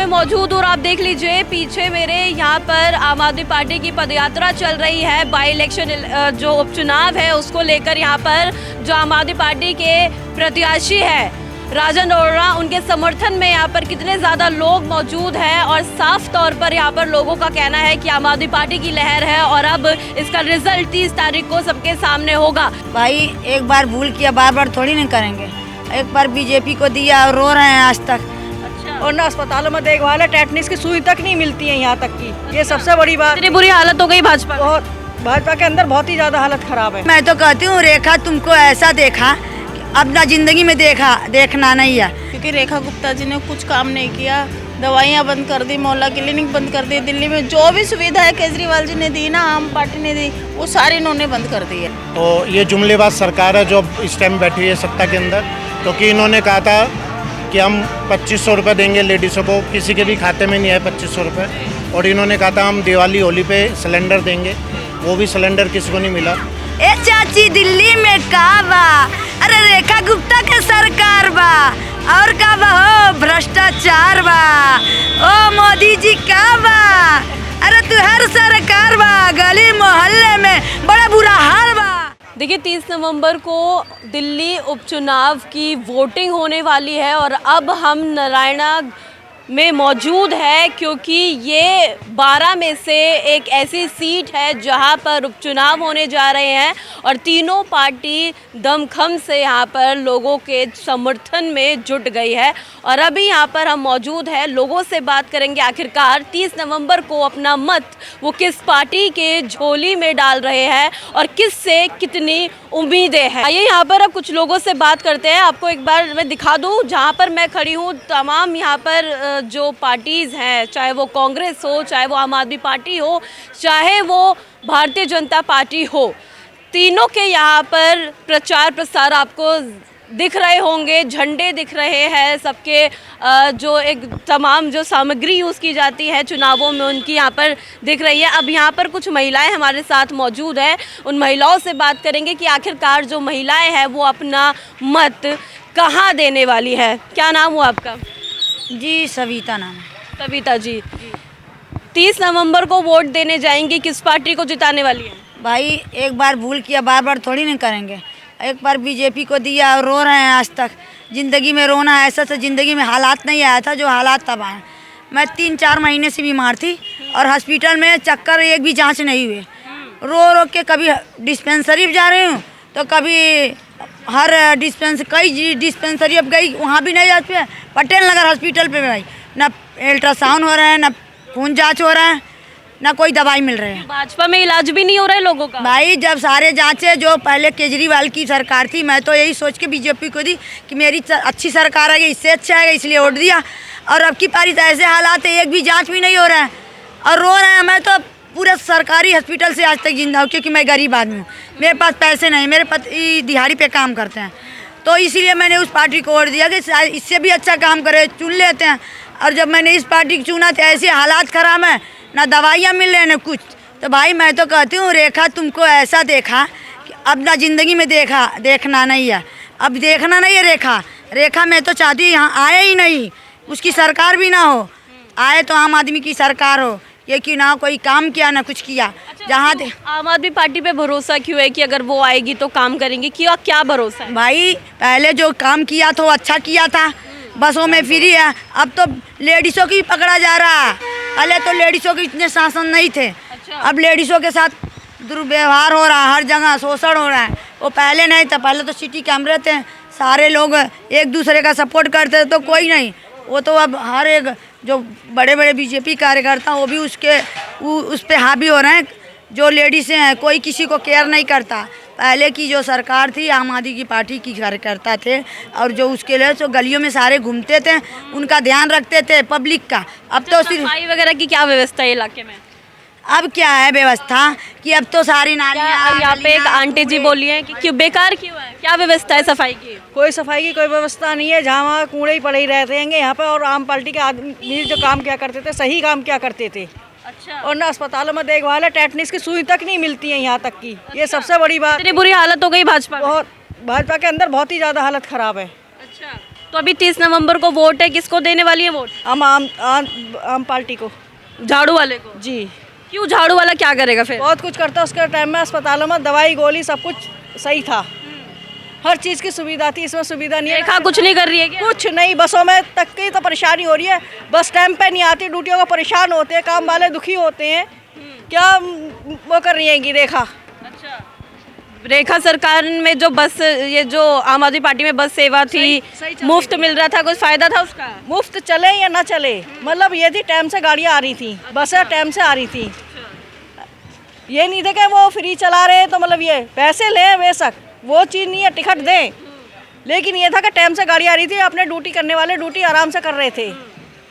में मौजूद हूँ और आप देख लीजिए पीछे मेरे यहाँ पर आम आदमी पार्टी की पदयात्रा चल रही है। बाई इलेक्शन जो उपचुनाव है उसको लेकर यहाँ पर जो आम आदमी पार्टी के प्रत्याशी है राजन अरोड़ा, उनके समर्थन में यहाँ पर कितने ज़्यादा लोग मौजूद हैं और साफ तौर पर यहाँ पर लोगों का कहना है कि आम आदमी पार्टी की लहर है और अब इसका रिजल्ट 30 तारीख को सबके सामने होगा। भाई एक बार भूल किया बार बार थोड़ी नहीं करेंगे। एक बार बीजेपी को दिया और रो रहे हैं आज तक। अच्छा। और ना अस्पतालों में देखभाल है, टेटनिस की सुई तक नहीं मिलती है यहाँ तक की। ये सबसे बड़ी बात। इतनी बुरी हालत हो गई भाजपा बहुत, भाजपा के अंदर बहुत ही ज्यादा हालत खराब है। मैं तो कहती हूँ रेखा तुमको ऐसा देखा अपना जिंदगी में देखना नहीं है, क्योंकि रेखा गुप्ता जी ने कुछ काम नहीं किया। दवाइयाँ बंद कर दी, मोहल्ला क्लिनिक बंद कर दी, दिल्ली में जो भी सुविधा है केजरीवाल जी ने दी ना, आम पार्टी ने दी, वो सारी इन्होंने बंद कर दी है। तो ये जुमलेबाज सरकार है जो इस टाइम बैठी हुई है सत्ता के अंदर, क्योंकि इन्होंने कहा था कि हम 2500 रुपये देंगे लेडीज़ों को, किसी के भी खाते में नहीं है 2500 रुपये। और इन्होंने कहा था हम दिवाली होली पे सिलेंडर देंगे, वो भी सिलेंडर किसी को नहीं मिला। ए चाची दिल्ली में का बा, अरे रेखा गुप्ता के सरकार बा और का बा हो भ्रष्टाचार बा। ओ मोदी जी का बा, अरे तू हर सरकार बा, गली मोहल्ले में बड़ा बुरा हाल बा। देखिए 30 नवंबर को दिल्ली उपचुनाव की वोटिंग होने वाली है और अब हम नारायणा में मौजूद है क्योंकि ये 12 में से एक ऐसी सीट है जहां पर उपचुनाव होने जा रहे हैं और तीनों पार्टी दमखम से यहां पर लोगों के समर्थन में जुट गई है। और अभी यहां पर हम मौजूद हैं, लोगों से बात करेंगे आखिरकार 30 नवंबर को अपना मत वो किस पार्टी के झोली में डाल रहे हैं और किस से कितनी उम्मीदें हैं। आइए यहाँ पर अब कुछ लोगों से बात करते हैं। आपको एक बार मैं दिखा दूँ जहाँ पर मैं खड़ी हूँ, तमाम यहाँ पर जो पार्टीज़ हैं, चाहे वो कांग्रेस हो, चाहे वो आम आदमी पार्टी हो, चाहे वो भारतीय जनता पार्टी हो, तीनों के यहाँ पर प्रचार प्रसार आपको दिख रहे होंगे, झंडे दिख रहे हैं, सबके जो एक तमाम जो सामग्री यूज़ की जाती है चुनावों में उनकी यहाँ पर दिख रही है। अब यहाँ पर कुछ महिलाएं हमारे साथ मौजूद हैं, उन महिलाओं से बात करेंगे कि आखिरकार जो महिलाएं हैं वो अपना मत कहाँ देने वाली है। क्या नाम हुआ आपका? जी सविता नाम है। सविता जी, 30 नवंबर को वोट देने जाएंगी, किस पार्टी को जिताने वाली है? भाई एक बार भूल किया बार बार थोड़ी नहीं करेंगे। एक बार बीजेपी को दिया और रो रहे हैं आज तक। ज़िंदगी में रोना ऐसा तो ज़िंदगी में हालात नहीं आया था जो हालात तब आए। मैं 3-4 महीने से बीमार थी और हॉस्पिटल में चक्कर एक भी जांच नहीं हुए। रो रो के कभी डिस्पेंसरी जा रही हूँ तो कभी हर कई डिस्पेंसरी अब गई, वहाँ भी नहीं जाते। पटेल नगर हॉस्पिटल पे भाई ना अल्ट्रासाउंड हो रहा है, ना खून जाँच हो रहा है, ना कोई दवाई मिल रही है। भाजपा में इलाज भी नहीं हो रहा है लोगों का। भाई जब सारे जांचे जो पहले केजरीवाल की सरकार थी, मैं तो यही सोच के बीजेपी को दी कि मेरी अच्छी सरकार आएगी, इससे अच्छा आएगा, इसलिए वोट दिया। और अब की पारी तो ऐसे हालात है, एक भी जांच भी नहीं हो रहा है और रो रहे हैं। मैं तो पूरे सरकारी हॉस्पिटल से आज तक जिंदा हूँ क्योंकि मैं गरीब आदमी हूँ, मेरे पास पैसे नहीं, मेरे पति दिहाड़ी पे काम करते हैं, तो इसीलिए मैंने उस पार्टी को वोट दिया कि इससे भी अच्छा काम करे, चुन लेते हैं। और जब मैंने इस पार्टी को चुना तो ऐसे हालात ख़राब हैं, ना दवाइयाँ मिल रही हैं ना कुछ। तो भाई मैं तो कहती हूँ रेखा तुमको ऐसा देखा कि अब ना ज़िंदगी में देखना नहीं है, अब देखना नहीं है। रेखा मैं तो चाहती यहाँ आए ही नहीं, उसकी सरकार भी ना हो, आए तो आम आदमी की सरकार हो। ये कि ना कोई काम किया ना कुछ किया। अच्छा, जहाँ तो आम आदमी पार्टी पे भरोसा क्यों है कि अगर वो आएगी तो काम करेंगे? क्या भरोसा है? भाई पहले जो काम किया था वो अच्छा किया था, बसों में फ्री है। अब तो लेडीज़ों की पकड़ा जा रहा है, पहले तो लेडीज़ों के इतने शासन नहीं थे। अच्छा। अब लेडीज़ों के साथ दुर्व्यवहार हो रहा है, हर जगह शोषण हो रहा है। वो पहले नहीं था, पहले तो सिटी कैमरे थे, सारे लोग एक दूसरे का सपोर्ट करते थे, तो कोई नहीं। वो तो अब हर एक जो बड़े बड़े बीजेपी कार्यकर्ता वो भी उस पर हावी हो रहे हैं। जो लेडीज़ें हैं कोई किसी को केयर नहीं करता। पहले की जो सरकार थी आम आदमी की पार्टी की कार्यकर्ता थे और जो उसके लिए जो गलियों में सारे घूमते थे, उनका ध्यान रखते थे पब्लिक का। अब तो सफाई वगैरह की क्या व्यवस्था है इलाके में? अब क्या है व्यवस्था कि अब तो सारी नालियाँ यहाँ पे एक आंटी जी बोली है कि क्यों बेकार क्यों है, क्या व्यवस्था है सफाई की? कोई सफाई की कोई व्यवस्था नहीं है, जहाँ वहाँ कूड़े ही पड़े ही रहते हैं यहाँ पे। और आम पार्टी के आदमी जो काम क्या करते थे, सही काम क्या करते थे। अच्छा। और ना अस्पतालों में देखभाल है, टेटनिस की सुई तक नहीं मिलती है यहाँ तक की। ये सबसे बड़ी बात। इतनी बुरी हालत हो गई भाजपा में? बहुत, भाजपा के अंदर बहुत ही ज़्यादा हालत ख़राब है। अच्छा, तो अभी 30 नवंबर को वोट है, किसको देने वाली है वोट? आम पार्टी को। झाड़ू वाले को? जी, क्यों? झाड़ू वाला क्या करेगा फिर? बहुत कुछ करता उसके टाइम में, अस्पतालों में दवाई गोली सब कुछ सही था, हर चीज़ की सुविधा थी, इसमें सुविधा नहीं है। रेखा कुछ नहीं कर रही है क्या? कुछ नहीं, बसों में तक की तो परेशानी हो रही है, बस टाइम पे नहीं आती, ड्यूटियों को परेशान होते हैं, काम वाले दुखी होते हैं, क्या वो कर रही है कि रेखा? अच्छा, रेखा सरकार में जो बस, ये जो आम आदमी पार्टी में बस सेवा थी, सही चल मुफ्त मिल रहा था, कुछ फायदा था उसका? मुफ्त चले या ना चले, मतलब ये थी टाइम से गाड़ियाँ आ रही थी, बसें टाइम से आ रही थी, ये नहीं थे कि वो फ्री चला रहे हैं तो मतलब ये पैसे लें बेशक, वो चीज़ नहीं है, टिकट दें, लेकिन ये था कि टाइम से गाड़ी आ रही थी, अपने ड्यूटी करने वाले ड्यूटी आराम से कर रहे थे।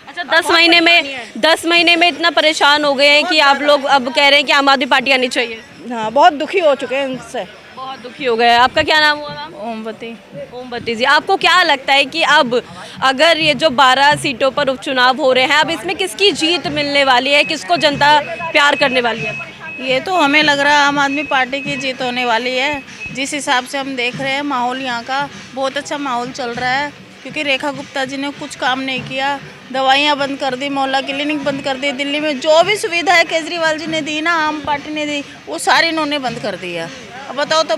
अच्छा, 10 महीने में इतना परेशान हो गए हैं कि आप लोग अब कह रहे हैं कि आम आदमी पार्टी आनी चाहिए? हाँ, बहुत दुखी हो चुके हैं इनसे। बहुत दुखी हो गए हैं। आपका क्या नाम हुआ मैम? ओमवती। ओमवती जी, आपको क्या लगता है कि अब अगर ये जो 12 सीटों पर उपचुनाव हो रहे हैं, अब इसमें किसकी जीत मिलने वाली है, किसको जनता प्यार करने वाली है? ये तो हमें लग रहा है आम आदमी पार्टी की जीत होने वाली है, जिस हिसाब से हम देख रहे हैं माहौल यहाँ का बहुत अच्छा माहौल चल रहा है, क्योंकि रेखा गुप्ता जी ने कुछ काम नहीं किया, दवाइयाँ बंद कर दी, मोहल्ला क्लिनिक बंद कर दी, दिल्ली में जो भी सुविधा है केजरीवाल जी ने दी ना, आम पार्टी ने दी, वो सारी इन्होंने बंद कर दी है। अब बताओ तो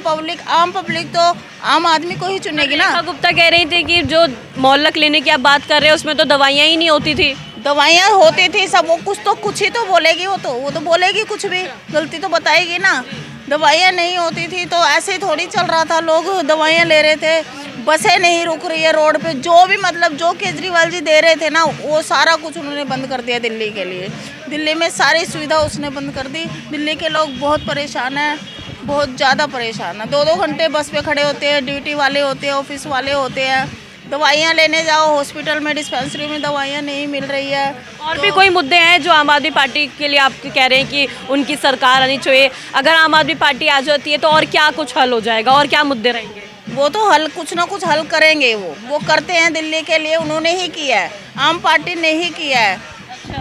आम पब्लिक तो आम आदमी को ही चुनेगी ना। रेखा गुप्ता कह रही थी कि जो मोहल्ला क्लिनिक की आप बात कर रहे हैं उसमें तो दवाइयाँ ही नहीं होती थी। दवाइयाँ होती थी सब, वो कुछ ही तो बोलेगी, वो तो बोलेगी, कुछ भी गलती तो बताएगी ना। दवाइयाँ नहीं होती थी तो ऐसे ही थोड़ी चल रहा था, लोग दवाइयाँ ले रहे थे, बसें नहीं रुक रही है रोड पे, जो भी मतलब जो केजरीवाल जी दे रहे थे ना, वो सारा कुछ उन्होंने बंद कर दिया दिल्ली के लिए। दिल्ली में सारी सुविधा उसने बंद कर दी, दिल्ली के लोग बहुत परेशान हैं, बहुत ज़्यादा परेशान है। 2-2 घंटे बस पे खड़े होते हैं, ड्यूटी वाले होते हैं, ऑफिस वाले होते हैं, दवाइयाँ लेने जाओ हॉस्पिटल में, डिस्पेंसरी में दवाइयाँ नहीं मिल रही है। और भी कोई मुद्दे हैं जो आम आदमी पार्टी के लिए आप कह रहे हैं कि उनकी सरकार आनी चाहिए? अगर आम आदमी पार्टी आ जाती है तो और क्या कुछ हल हो जाएगा, और क्या मुद्दे रहेंगे? वो तो हल कुछ ना कुछ हल करेंगे, वो करते हैं दिल्ली के लिए, उन्होंने ही किया है, आम पार्टी ने ही किया है।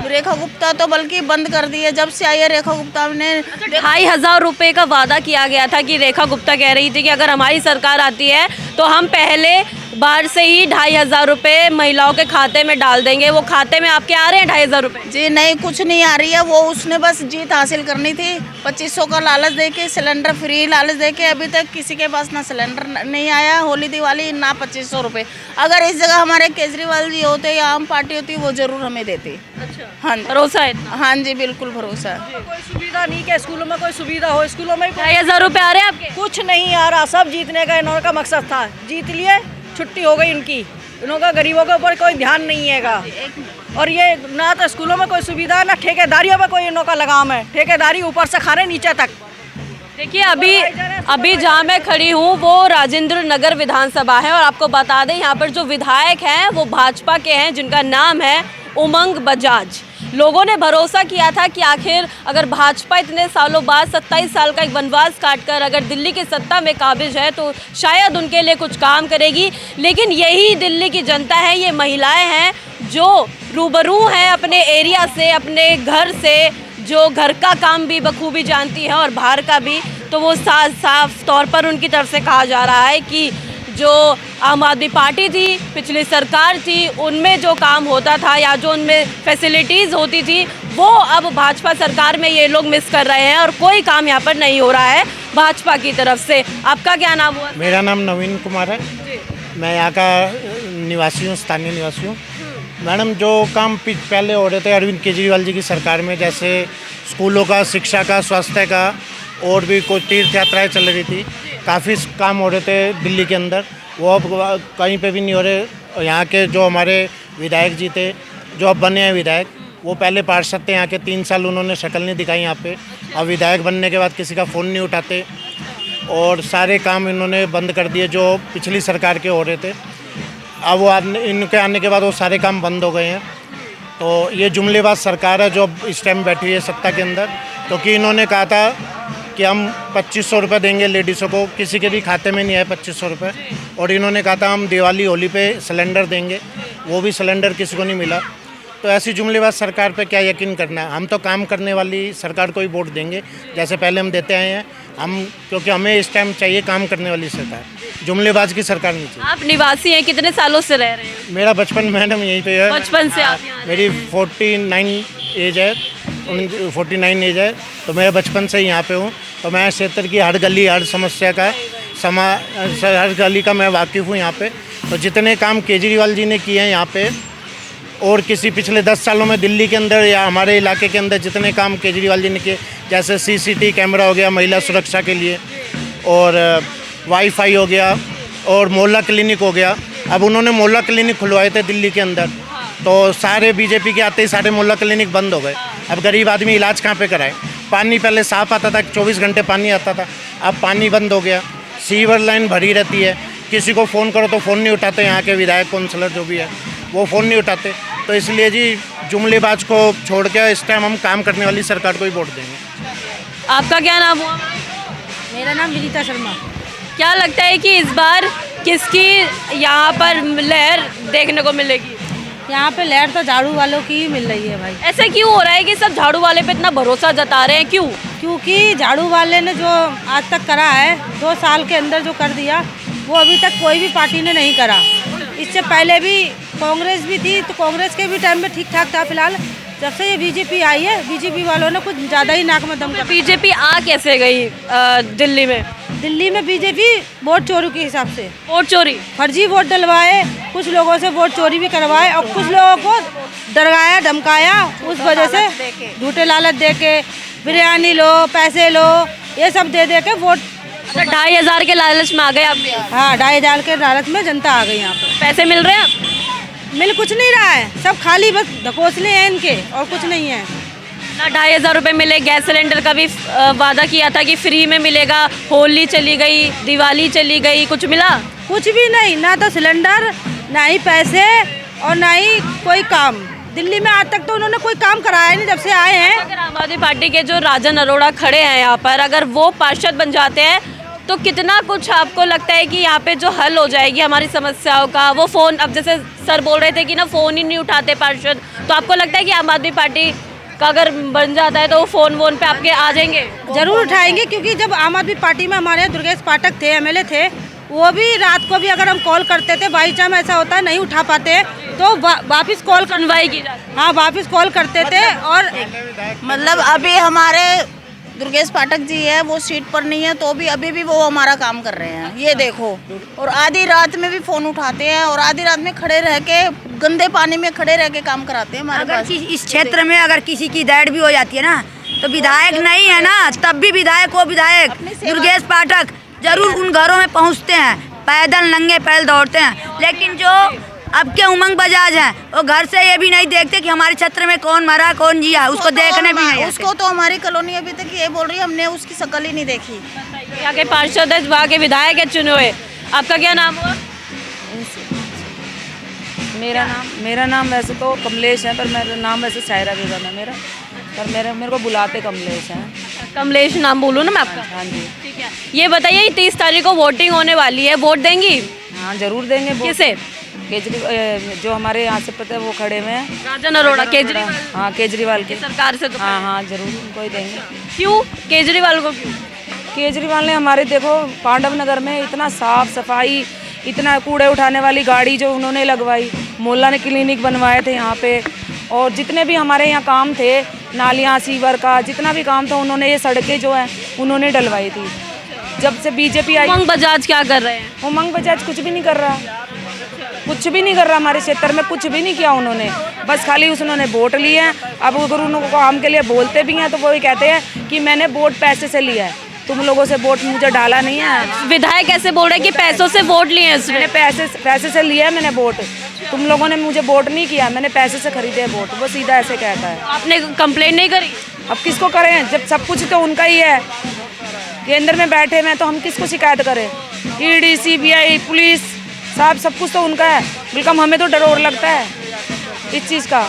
रेखा गुप्ता तो बल्कि बंद कर दी है, जब से आई है रेखा गुप्ता ने। 2,500 रुपये का वादा किया गया था कि रेखा गुप्ता कह रही थी कि अगर हमारी सरकार आती है तो हम पहले बार से ही 2,500 रुपये महिलाओं के खाते में डाल देंगे। वो खाते में आपके आ रहे हैं 2,500 रुपये? जी नहीं, कुछ नहीं आ रही है, वो उसने बस जीत हासिल करनी थी, 2500 का लालच देके, सिलेंडर फ्री लालच देके, अभी तक किसी के पास ना सिलेंडर नहीं आया, होली दिवाली ना 2500 रुपये। अगर इस जगह हमारे केजरीवाल जी होते या आम पार्टी होती, वो जरूर हमें देती। अच्छा, हाँ भरोसा है? हाँ जी, बिल्कुल भरोसा है। कोई सुविधा नहीं कि स्कूलों में कोई सुविधा हो, स्कूलों में 2,500 रुपये आ रहे हैं आपके? कुछ नहीं आ रहा, सब जीतने का इन्होंने का मकसद था, जीत लिए, छुट्टी हो गई इनकी, इन्होंने गरीबों के ऊपर कोई ध्यान नहीं है का। और ये ना तो स्कूलों में कोई सुविधा है, ना ठेकेदारियों में कोई इनका लगाम है, ठेकेदारी ऊपर से खा रहे नीचे तक। देखिए, अभी जहाँ मैं खड़ी हूँ वो राजेंद्र नगर विधानसभा है, और आपको बता दें यहाँ पर जो विधायक हैं वो भाजपा के हैं, जिनका नाम है उमंग बजाज। लोगों ने भरोसा किया था कि आखिर अगर भाजपा इतने सालों बाद 27 साल का एक वनवास काटकर अगर दिल्ली की सत्ता में काबिज है तो शायद उनके लिए कुछ काम करेगी। लेकिन यही दिल्ली की जनता है, ये महिलाएं हैं जो रूबरू हैं अपने एरिया से, अपने घर से, जो घर का काम भी बखूबी जानती हैं और बाहर का भी। तो वो साफ तौर पर उनकी तरफ से कहा जा रहा है कि जो आम आदमी पार्टी थी, पिछली सरकार थी, उनमें जो काम होता था या जो उनमें फैसिलिटीज़ होती थी, वो अब भाजपा सरकार में ये लोग मिस कर रहे हैं, और कोई काम यहाँ पर नहीं हो रहा है भाजपा की तरफ से। आपका क्या नाम हुआ? मेरा नाम नवीन कुमार है, मैं यहाँ का निवासी हूँ, स्थानीय निवासी हूँ। मैडम, जो काम पहले हो रहे थे अरविंद केजरीवाल जी की सरकार में, जैसे स्कूलों का, शिक्षा का, स्वास्थ्य का, और भी कोई तीर्थ यात्राएँ चल रही थी, काफ़ी काम हो रहे थे दिल्ली के अंदर, वो अब कहीं पे भी नहीं हो रहे। यहाँ के जो हमारे विधायक जी थे, जो अब बने हैं विधायक, वो पहले पार्षद थे यहाँ के, 3 साल उन्होंने शक्ल नहीं दिखाई यहाँ पे। अब विधायक बनने के बाद किसी का फ़ोन नहीं उठाते, और सारे काम इन्होंने बंद कर दिए जो पिछली सरकार के हो रहे थे। अब वो इनके आने के बाद वो सारे काम बंद हो गए हैं। तो ये जुमलेबाज सरकार है जो अब इस टाइम बैठी है सत्ता के अंदर, क्योंकि इन्होंने कहा था कि हम 2500 रुपये देंगे लेडीज़ों को, किसी के भी खाते में नहीं आए 2500 रुपये। और इन्होंने कहा था हम दिवाली होली पे सिलेंडर देंगे, वो भी सिलेंडर किसी को नहीं मिला। तो ऐसी जुमलेबाज सरकार पे क्या यकीन करना है। हम तो काम करने वाली सरकार को ही वोट देंगे, जैसे पहले हम देते आए हैं हम, क्योंकि हमें इस टाइम चाहिए काम करने वाली सरकार, जुमलेबाज की सरकार नहीं चाहिए। आप निवासी हैं, कितने सालों से रह रहे हैं? मेरा बचपन मैडम यहीं पे है। बचपन से आप यहाँ मेरी 49 एज है, 49 एज है, तो मैं बचपन से यहाँ पे हूँ। तो मैं क्षेत्र की हर गली हर समस्या का हर गली का मैं वाकिफ़ हूँ यहाँ पे। तो जितने काम केजरीवाल जी ने किए हैं यहाँ पे, और किसी पिछले 10 सालों में दिल्ली के अंदर या हमारे इलाके के अंदर जितने काम केजरीवाल जी ने किए, जैसे CCTV कैमरा हो गया महिला सुरक्षा के लिए, और वाईफाई हो गया, और मोहल्ला क्लिनिक हो गया। अब उन्होंने मोहल्ला क्लिनिक खुलवाए थे दिल्ली के अंदर, तो सारे बीजेपी के आते ही सारे मोहल्ला क्लिनिक बंद हो गए। अब गरीब आदमी इलाज कहाँ पे कराए? पानी पहले साफ आता था, 24 घंटे पानी आता था, अब पानी बंद हो गया। सीवर लाइन भरी रहती है, किसी को फ़ोन करो तो फ़ोन नहीं उठाते, यहाँ के विधायक काउंसलर जो भी है वो फ़ोन नहीं उठाते। तो इसलिए जी जुमलेबाज को छोड़ के इस टाइम हम काम करने वाली सरकार को ही वोट देंगे। आपका क्या नाम हुआ? मेरा नाम विनीता शर्मा। क्या लगता है कि इस बार किसकी यहाँ पर लहर देखने को मिलेगी? यहाँ पे लहर तो झाड़ू वालों की ही मिल रही है भाई। ऐसा क्यों हो रहा है कि सब झाड़ू वाले पे इतना भरोसा जता रहे हैं, क्यों? क्योंकि झाड़ू वाले ने जो आज तक करा है, 2 साल के अंदर जो कर दिया, वो अभी तक कोई भी पार्टी ने नहीं करा। इससे पहले भी कांग्रेस भी थी, तो कांग्रेस के भी टाइम में ठीक ठाक था। फिलहाल जब से ये बीजेपी आई है, बीजेपी वालों ने कुछ ज़्यादा ही नाक में दम कर। बीजेपी आ कैसे गई दिल्ली में? दिल्ली में बीजेपी वोट चोरी के हिसाब से, वोट चोरी, फर्जी वोट डलवाए, कुछ लोगों से वोट चोरी भी करवाए, और कुछ लोगों को डराया धमकाया, उस वजह से झूठे लालच दे के बिरयानी लो, पैसे लो, ये सब दे के वोट। 2,500 के लालच में आ गए आप? हाँ, 2,500 के लालच में जनता आ गई यहाँ पर। पैसे मिल रहे हैं? मिल कुछ नहीं रहा है, सब खाली बस धकोसले हैं इनके, और कुछ नहीं है। ना 2,500 रुपये मिले, गैस सिलेंडर का भी वादा किया था कि फ्री में मिलेगा, होली चली गई, दिवाली चली गई, कुछ मिला? कुछ भी नहीं, ना तो सिलेंडर, ना ही पैसे, और ना ही कोई काम। दिल्ली में आज तक तो उन्होंने कोई काम कराया नहीं जब से आए हैं। अगर आम आदमी पार्टी के जो राजन अरोड़ा खड़े हैं यहाँ पर, अगर वो पार्षद बन जाते हैं तो कितना कुछ आपको लगता है कि यहाँ पे जो हल हो जाएगी हमारी समस्याओं का? वो फ़ोन, अब जैसे सर बोल रहे थे कि ना फ़ोन ही नहीं उठाते पार्षद, तो आपको लगता है कि आम आदमी पार्टी का अगर बन जाता है तो वो फ़ोन वोन पे आपके आ जाएंगे? जरूर उठाएंगे, क्योंकि जब आम आदमी पार्टी में हमारे दुर्गेश पाठक थे, MLA थे, वो भी रात को भी अगर हम कॉल करते थे, बाई चांस ऐसा होता है नहीं उठा पाते, तो वापस कॉल सुनवाई की जाती? हाँ, वापस कॉल करते थे। और मतलब अभी हमारे दुर्गेश पाठक जी है, वो सीट पर नहीं है, तो भी अभी भी वो हमारा काम कर रहे हैं, ये देखो। और आधी रात में भी फ़ोन उठाते हैं, और आधी रात में खड़े रह के गंदे पानी में खड़े रह के काम कराते हैं हमारे अगर पास। इस क्षेत्र में अगर किसी की डेथ भी हो जाती है ना, तो विधायक नहीं है ना, तब भी विधायक वो विधायक दुर्गेश पाठक जरूर उन घरों में पहुंचते हैं, पैदल नंगे पैदल दौड़ते हैं। लेकिन जो अब के उमंग बजाज हैं, वो घर से ये भी नहीं देखते कि हमारे क्षेत्र में कौन मरा कौन जिया, उसको देखने भी नहीं आते। उसको तो हमारी कॉलोनी अभी तक ये बोल रही है, हमने उसकी शक्ल ही नहीं देखी। यहाँ के पार्षद है, वहाँ के विधायक है चुने हुए। आपका क्या नाम हुआ? मेरा नाम वैसे तो कमलेश है, पर मेरा नाम वैसे शायरा बेगम है मेरा, पर मेरे को बुलाते कमलेश हैं। कमलेश नाम बोलूँ ना मैं आपका? हाँ जी। ठीक है, ये बताइए 30 तारीख को वोटिंग होने वाली है, वोट देंगी? हाँ जरूर देंगे। किसे? केजरीवाल, जो हमारे यहाँ से पता है वो खड़े हुए हैं, राजन अरोड़ा, केजरीवाल। हाँ केजरीवाल के सरकार से तो हाँ हाँ जरूर उनको ही देंगे। क्यों केजरीवाल को? क्यों? केजरीवाल ने हमारे देखो पांडव नगर में इतना साफ सफाई, इतना कूड़े उठाने वाली गाड़ी जो उन्होंने लगवाई, मोहल्ला ने क्लिनिक बनवाए थे यहाँ पे, और जितने भी हमारे यहाँ काम थे, नालियाँ सीवर का जितना भी काम था, उन्होंने ये सड़कें जो है उन्होंने डलवाई थी। जब से बीजेपी आई, उमंग बजाज क्या कर रहे हैं? उमंग बजाज कुछ भी नहीं कर रहा, कुछ भी नहीं कर रहा, हमारे क्षेत्र में कुछ भी नहीं किया उन्होंने, बस खाली उन्होंने वोट लिए हैं। अब अगर उनको काम के लिए बोलते भी हैं तो वो ये कहते हैं कि मैंने वोट पैसे से लिया है, तुम लोगों से वोट मुझे डाला नहीं है। विधायक कैसे बोल रहे हैं कि पैसों से वोट लिए हैं? मैंने पैसे से लिया है मैंने वोट, तुम लोगों ने मुझे वोट नहीं किया, मैंने पैसे से खरीदे वोट, वो सीधा ऐसे कहता है। आपने कंप्लेंट नहीं करी? अब किसको करें, जब सब कुछ तो उनका ही है, केंद्र में बैठे हुए हैं, तो हम किसको शिकायत करें? ED CBI पुलिस साहब सब कुछ तो उनका है, बिल्कुल हमें तो डर और लगता है इस चीज़ का,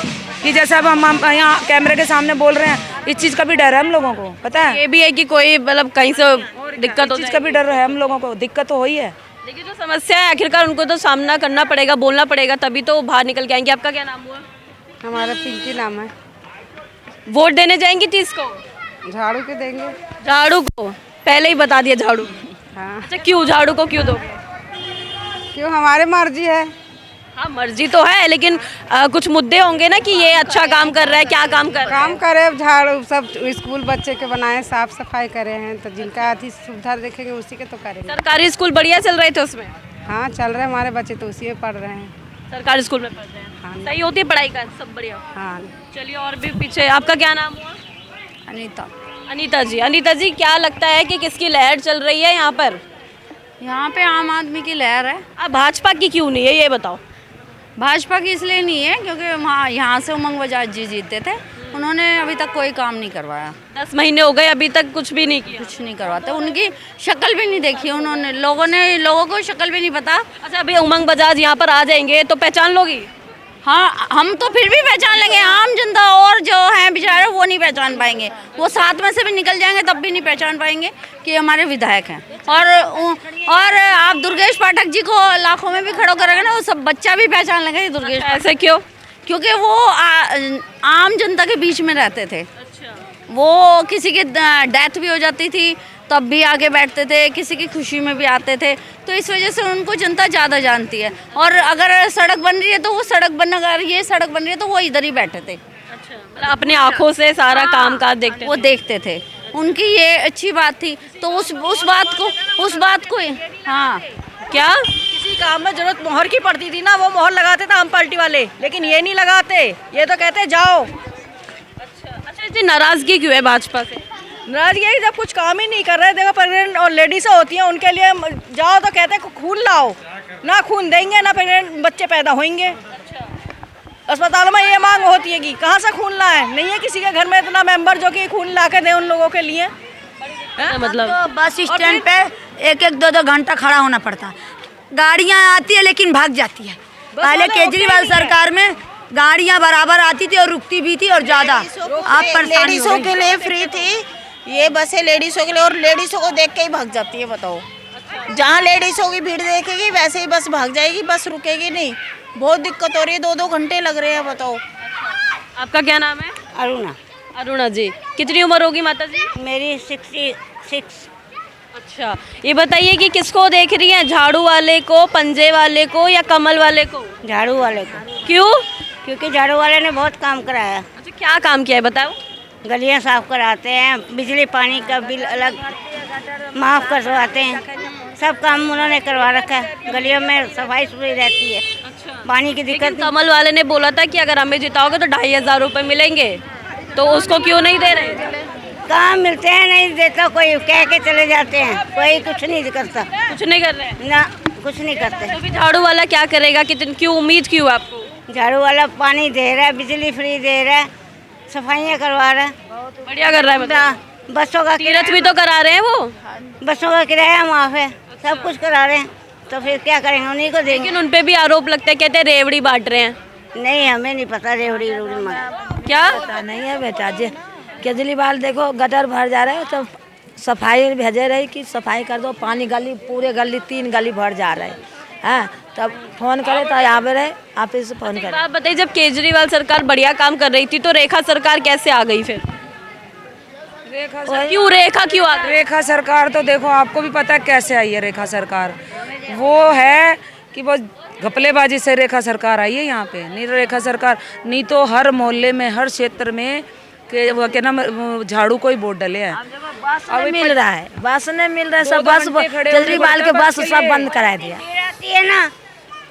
कि जैसे अब हम यहाँ कैमरे के सामने बोल रहे हैं, इस चीज़ का भी डर है हम लोगों को, पता है? ये भी है कि कोई मतलब कहीं से दिक्कत हो इस चीज़ का भी डर है हम लोगों को, दिक्कत तो हो ही है। देखिए जो समस्या है आखिरकार उनको तो सामना करना पड़ेगा, बोलना पड़ेगा, तभी तो बाहर निकल के आएंगे। आपका क्या नाम हुआ? हमारा पिंकी नाम है। वोट देने जाएंगी किसको? झाड़ू के देंगे। झाड़ू को? पहले ही बता दिया झाड़ू। हाँ, अच्छा, क्यों झाड़ू को क्यों दोगे? क्यों, हमारे मर्जी है। हाँ, मर्जी तो है, लेकिन कुछ मुद्दे होंगे ना कि ये अच्छा काम कर रहा है, क्या काम कर रहा है? काम करे, झाड़ू सब स्कूल बच्चे के बनाए, साफ सफाई करे हैं, तो जिनका आधी सुविधा देखेंगे उसी के तो करेंगे। सरकारी स्कूल बढ़िया चल रहे थे उसमें? हाँ, चल रहे हैं, हमारे बच्चे तो उसी में पढ़ रहे हैं। सरकारी स्कूल में पढ़ रहे हैं? हाँ। सही होती है पढ़ाई का, सब बढ़िया? हाँ। चलिए, और भी पीछे, आपका क्या नाम हुआ? अनीता। अनीता जी, अनीता जी, क्या लगता है कि किसकी लहर चल रही है यहाँ पर? यहाँ पे आम आदमी की लहर है। अब भाजपा की क्यों नहीं है, ये बताओ। भाजपा की इसलिए नहीं है क्योंकि वहाँ यहाँ से उमंग बजाज जी जीते थे, उन्होंने अभी तक कोई काम नहीं करवाया। 10 महीने हो गए, अभी तक कुछ भी नहीं किया। कुछ नहीं करवाते, उनकी शक्ल भी नहीं देखी उन्होंने, लोगों को शक्ल भी नहीं पता। अच्छा, अभी उमंग बजाज यहाँ पर आ जाएंगे तो पहचान लोगी? हाँ, हम तो फिर भी पहचान लेंगे, आम जनता और जो हैं बेचारे वो नहीं पहचान पाएंगे। वो साथ में से भी निकल जाएंगे तब भी नहीं पहचान पाएंगे कि हमारे विधायक हैं। और आप दुर्गेश पाठक जी को लाखों में भी खड़ा करेंगे ना, वो सब बच्चा भी पहचान लेंगे ये दुर्गेश। ऐसे क्यों? क्योंकि वो आम जनता के बीच में रहते थे। वो किसी की डेथ भी हो जाती थी तब भी आगे बैठते थे, किसी की खुशी में भी आते थे, तो इस वजह से उनको जनता ज़्यादा जानती है। और अगर सड़क बन रही है तो वो सड़क बन, अगर ये सड़क बन रही है तो वो इधर ही बैठे थे। अच्छा, मतलब अपनी आंखों से सारा काम काज देखते वो देखते थे, उनकी ये अच्छी बात थी। तो उस बात को हाँ, क्या किसी काम में जरूरत मोहर की पड़ती थी ना, वो मोहर लगाते थे आम पार्टी वाले, लेकिन ये नहीं लगाते, ये तो कहते जाओ। अच्छा जी, नाराजगी क्यों है भाजपा से? नाराजगी है कि जब कुछ काम ही नहीं कर रहे। देखो, प्रेग्नेंट और लेडीज़ होती हैं, उनके लिए जाओ तो कहते हैं खून लाओ, ना खून देंगे ना प्रेग्नेंट बच्चे पैदा होंगे। अस्पतालों में ये मांग होती है कि कहाँ से खून लाए, नहीं है किसी के घर में इतना मेंबर जो कि खून ला के दे उन लोगों के लिए। मतलब तो बस स्टैंड पे 1-2 घंटा खड़ा होना पड़ता। गाड़ियाँ आती है लेकिन भाग जाती है। पहले केजरीवाल सरकार में गाड़ियाँ बराबर आती थी और रुकती भी थी और ज़्यादा। आप लेडीज़ों के लिए फ्री थी ये बसें, लेडीज़ों के लिए, और लेडीज़ों को देख के ही भाग जाती है। बताओ, जहाँ लेडीज़ों की भीड़ देखेगी वैसे ही बस भाग जाएगी, बस रुकेगी नहीं। बहुत दिक्कत हो रही है, 2-2 घंटे लग रहे हैं। बताओ। आपका क्या नाम है? अरुणा। अरुणा जी, कितनी उम्र होगी माता जी? मेरी 66। अच्छा, ये बताइए कि किसको देख रही हैं, झाड़ू वाले को, पंजे वाले को, या कमल वाले को? झाड़ू वाले को। क्यों? क्योंकि झाड़ू वाले ने बहुत काम कराया। अच्छा, क्या काम किया है बताओ? गलियाँ साफ कराते हैं, बिजली पानी का बिल अलग माफ़ करवाते हैं, सब काम उन्होंने करवा रखा है। गलियों में सफाई सुथरी रहती है। पानी की दिक्कत। लेकिन कमल वाले ने बोला था कि अगर हमें जिताओगे तो 2500 रुपये मिलेंगे, तो उसको क्यों नहीं दे रहे? कहाँ मिलते हैं, नहीं देता कोई, कह के चले जाते हैं, कोई कुछ नहीं करता। कुछ नहीं कर रहे हैं? ना, कुछ नहीं करते। तो फिर झाड़ू वाला क्या करेगा? कितनी क्यों उम्मीद क्यों आपको? झाड़ू वाला पानी दे रहा है, बिजली फ्री दे रहा है, सफाइयाँ करवा रहा है, बढ़िया कर रहा है मतलब। बसों का तीरथ भी तो करा रहे हैं वो। बसों का किराया माफ है, सब कुछ करा रहे हैं, तो फिर क्या करेंगे, उन्हीं को देंगे। लेकिन उन पे भी आरोप लगता है, कहते हैं रेवड़ी बांट रहे हैं। नहीं, हमें नहीं पता रेवड़ी रूड़ी मत। क्या पता नहीं है बेटा जी। केजरीवाल देखो गटर भर जा रहे हो तो सफाई भेजे रही कि सफाई कर दो, पानी गली पूरे गली 3 गली भर जा रहे हैं। हाँ, तब फोन करे तो आवे रहे, आप इसे फोन करें। आप बताइए, जब केजरीवाल सरकार बढ़िया काम कर रही थी तो रेखा सरकार कैसे आ गई फिर? क्यों रेखा क्यों आ गई? रेखा सरकार तो देखो, आपको भी पता है कैसे आई है रेखा सरकार। वो है कि वो घपलेबाजी से रेखा सरकार आई है यहाँ पे। नहीं रेखा सरकार, नहीं तो हर मोहल्ले में, हर क्षेत्र में के वो क्या नाम, झाड़ू को ही वोट डले हैं। अब मिल रहा है, बस नहीं मिल रहा है, सब बस केजरीवाल के बस सब बंद करा दिया। है ना,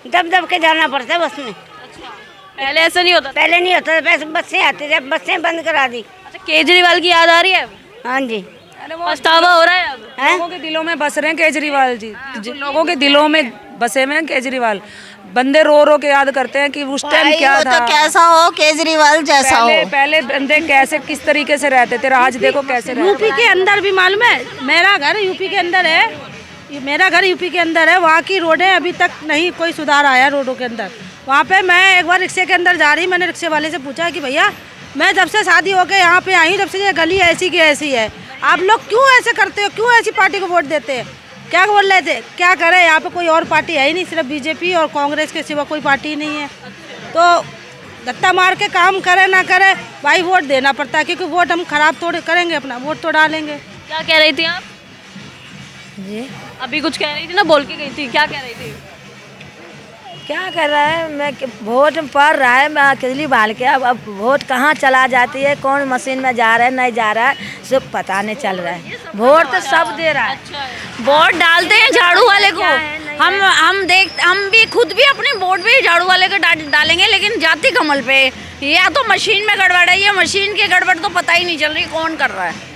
दब के जाना पड़ता है बस में। पहले ऐसा नहीं होता? पहले नहीं होता था, बसें आती थी, बसें बंद करा दी। अच्छा, केजरीवाल की याद आ रही है? हाँ जी। पछतावा हो रहा है अब? लोगों के दिलों में बस रहे हैं केजरीवाल जी, लोगों के दिलों में बसे हुए हैं केजरीवाल। बंदे रो रो के याद करते हैं कि उस टाइम क्या था, तो कैसा हो केजरीवाल जैसा हो। पहले बंदे कैसे किस तरीके से रहते थे, आज देखो कैसे रहते हैं। यूपी के अंदर भी मालूम है, मेरा घर यूपी के अंदर है, मेरा घर यूपी के अंदर है। वहाँ की रोडें अभी तक नहीं कोई सुधार आया रोडों के अंदर। वहाँ पे मैं एक बार रिक्शे के अंदर जा रही, मैंने रिक्शे वाले से पूछा कि भैया, मैं जब से शादी होकर यहाँ पे आई हूँ, जब से ये गली ऐसी की ऐसी है, आप लोग क्यों ऐसे करते हो, क्यों ऐसी पार्टी को वोट देते हैं? क्या बोल रहे थे, क्या करें, यहाँ पे कोई और पार्टी है ही नहीं, सिर्फ बीजेपी और कांग्रेस के सिवा कोई पार्टी ही नहीं है। तो धत्ता मार के काम करे ना करे भाई वोट देना पड़ता है, क्योंकि वोट हम खराब थोड़े करेंगे, अपना वोट तो डालेंगे। क्या कह रही थी आप? जी अभी कुछ कह रही थी ना, बोल के गई थी, क्या कह रही थी? क्या कर रहा है, मैं वोट पड़ रहा है मैं केजरीवाल के। अब वोट कहाँ चला जाती है, कौन मशीन में जा रहा है नहीं जा रहा है, सब पता नहीं चल रहा है। वोट तो सब दे रहा है। वोट डालते हैं झाड़ू वाले को। हम भी खुद भी अपने वोट भी झाड़ू वाले को डालेंगे, लेकिन जाति कमल पे। या तो मशीन में गड़बड़ है, या मशीन की गड़बड़ तो पता ही नहीं चल रही कौन कर रहा है।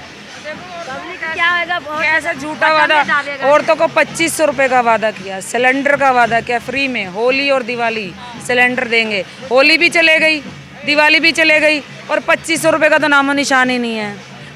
क्या होगा, कैसा झूठा वादा, औरतों को 2500 रुपये का वादा किया, सिलेंडर का वादा किया फ्री में, होली और दिवाली सिलेंडर देंगे। होली भी चले गई, दिवाली भी चले गई, और 2500 रुपये का तो नामो निशान ही नहीं है।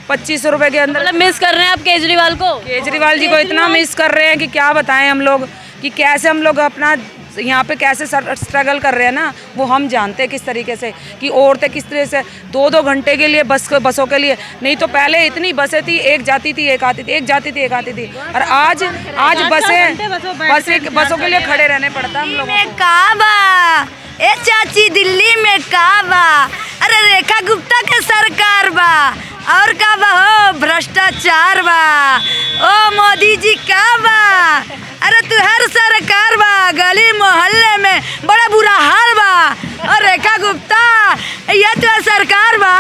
2500 रुपये के अंदर मतलब मिस कर रहे हैं आप केजरीवाल को? केजरीवाल जी को इतना मिस कर रहे हैं कि क्या बताएं हम लोग, कि कैसे हम लोग अपना यहाँ पे कैसे स्ट्रगल कर रहे हैं ना, वो हम जानते हैं किस तरीके से, कि औरतें किस तरह से 2-2 घंटे के लिए बसों के लिए, नहीं तो पहले इतनी बसें थी, एक जाती थी एक आती थी, एक जाती थी एक आती थी, और आज बसों के लिए खड़े रहने पड़ता हम लोगों को। काबा ए चाची दिल्ली में काबा, अरे रेखा गुप्ता के सरकार बा, और का बा हो भ्रष्टाचार बा, ओ मोदी जी का बा, अरे तुहर सरकार बा, गली मोहल्ले में बड़ा बुरा हाल बा, और रेखा गुप्ता ये तो सरकार बा,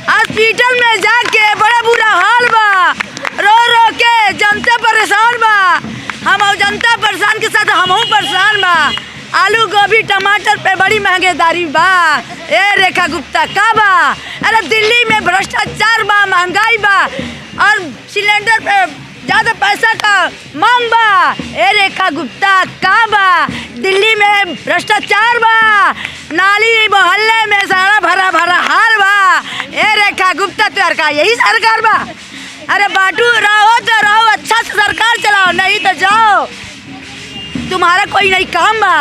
हॉस्पिटल में जाके बड़ा बुरा हाल बा, रो रो के जनता परेशान बा, हम जनता परेशान के साथ हमहू परेशान बा, आलू गोभी टमाटर पे बड़ी महंगेदारी बा, ए रेखा गुप्ता का बा, अरे दिल्ली में भ्रष्टाचार बा, महंगाई बा, और सिलेंडर पे ज़्यादा पैसा का मांग बा, ए रेखा गुप्ता का बा, दिल्ली में भ्रष्टाचार बा, नाली मोहल्ले में सारा भरा भरा हाल बा, ए रेखा गुप्ता तो का यही सरकार बा, अरे बाटू रहो तो रहो, अच्छा से सरकार चलाओ, नहीं तो जाओ, तुम्हारा कोई नहीं काम बा।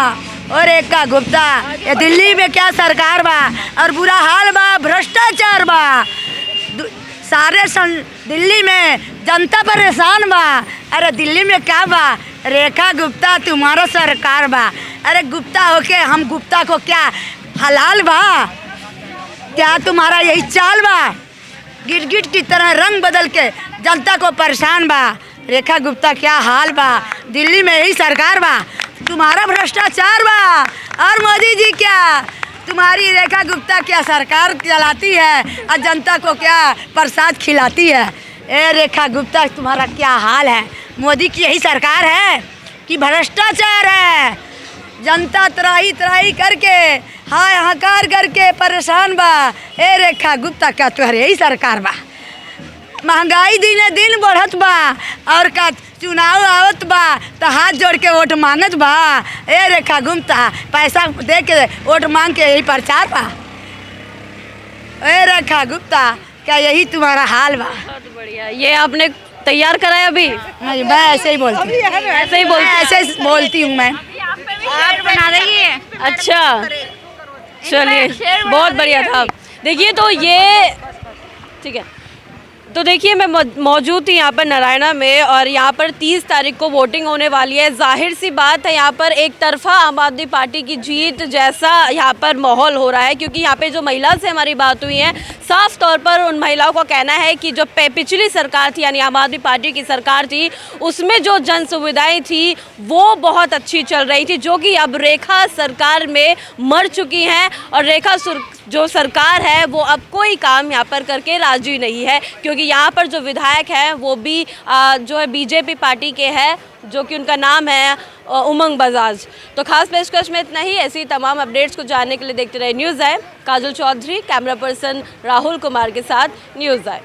और रेखा गुप्ता ये दिल्ली में क्या सरकार बा, और बुरा हाल बा, भ्रष्टाचार बा, सारे दिल्ली में जनता परेशान बा, अरे दिल्ली में क्या बा, रेखा गुप्ता तुम्हारा सरकार बा, अरे गुप्ता होके हम गुप्ता को क्या हलाल बा, क्या तुम्हारा यही चाल बा, गिरगिट की तरह रंग बदल के जनता को परेशान बा, रेखा गुप्ता क्या हाल बा, दिल्ली में यही सरकार बा, तुम्हारा भ्रष्टाचार बा, और मोदी जी क्या तुम्हारी रेखा गुप्ता क्या सरकार चलाती है, और जनता को क्या प्रसाद खिलाती है, ए रेखा गुप्ता तुम्हारा क्या हाल है, मोदी की यही सरकार है कि भ्रष्टाचार है, जनता त्राही त्राही करके हाय हकार करके परेशान बा, ए रेखा गुप्ता क्या तुम्हारी यही सरकार बा, महंगाई दिने दिन बढ़त बा, और का चुनाव आवत बा तो हाथ जोड़ के वोट मांगत बा, ए रेखा गुप्ता पैसा दे के वोट मांग के यही प्रचार बा, ए रेखा गुप्ता क्या यही तुम्हारा हाल बा। बहुत बढ़िया, ये आपने तैयार कराया अभी? नहीं मैं ऐसे ही बोलती हूँ, ऐसे ही बोलती हूँ मैं। आप बना रही है? अच्छा चलिए, बहुत बढ़िया था। देखिए तो ये ठीक है, तो देखिए मैं मौजूद थी यहाँ पर नारायणा में, और यहाँ पर 30 तारीख को वोटिंग होने वाली है। जाहिर सी बात है यहाँ पर एक तरफा आम आदमी पार्टी की जीत जैसा यहाँ पर माहौल हो रहा है, क्योंकि यहाँ पे जो महिला से हमारी बात हुई है, साफ तौर पर उन महिलाओं का कहना है कि जो पिछली सरकार थी यानी आम आदमी पार्टी की सरकार थी, उसमें जो जन सुविधाएँ थी वो बहुत अच्छी चल रही थी, जो कि अब रेखा सरकार में मर चुकी हैं, और रेखा जो सरकार है वो अब कोई काम यहाँ पर करके राजी नहीं है, क्योंकि यहाँ पर जो विधायक हैं वो भी जो है बीजेपी पार्टी के हैं, जो कि उनका नाम है उमंग बजाज। तो खास पेशकश में इतना ही। ऐसी तमाम अपडेट्स को जानने के लिए देखते रहे न्यूज़ आए। काजल चौधरी, कैमरा पर्सन राहुल कुमार के साथ न्यूज़ आए।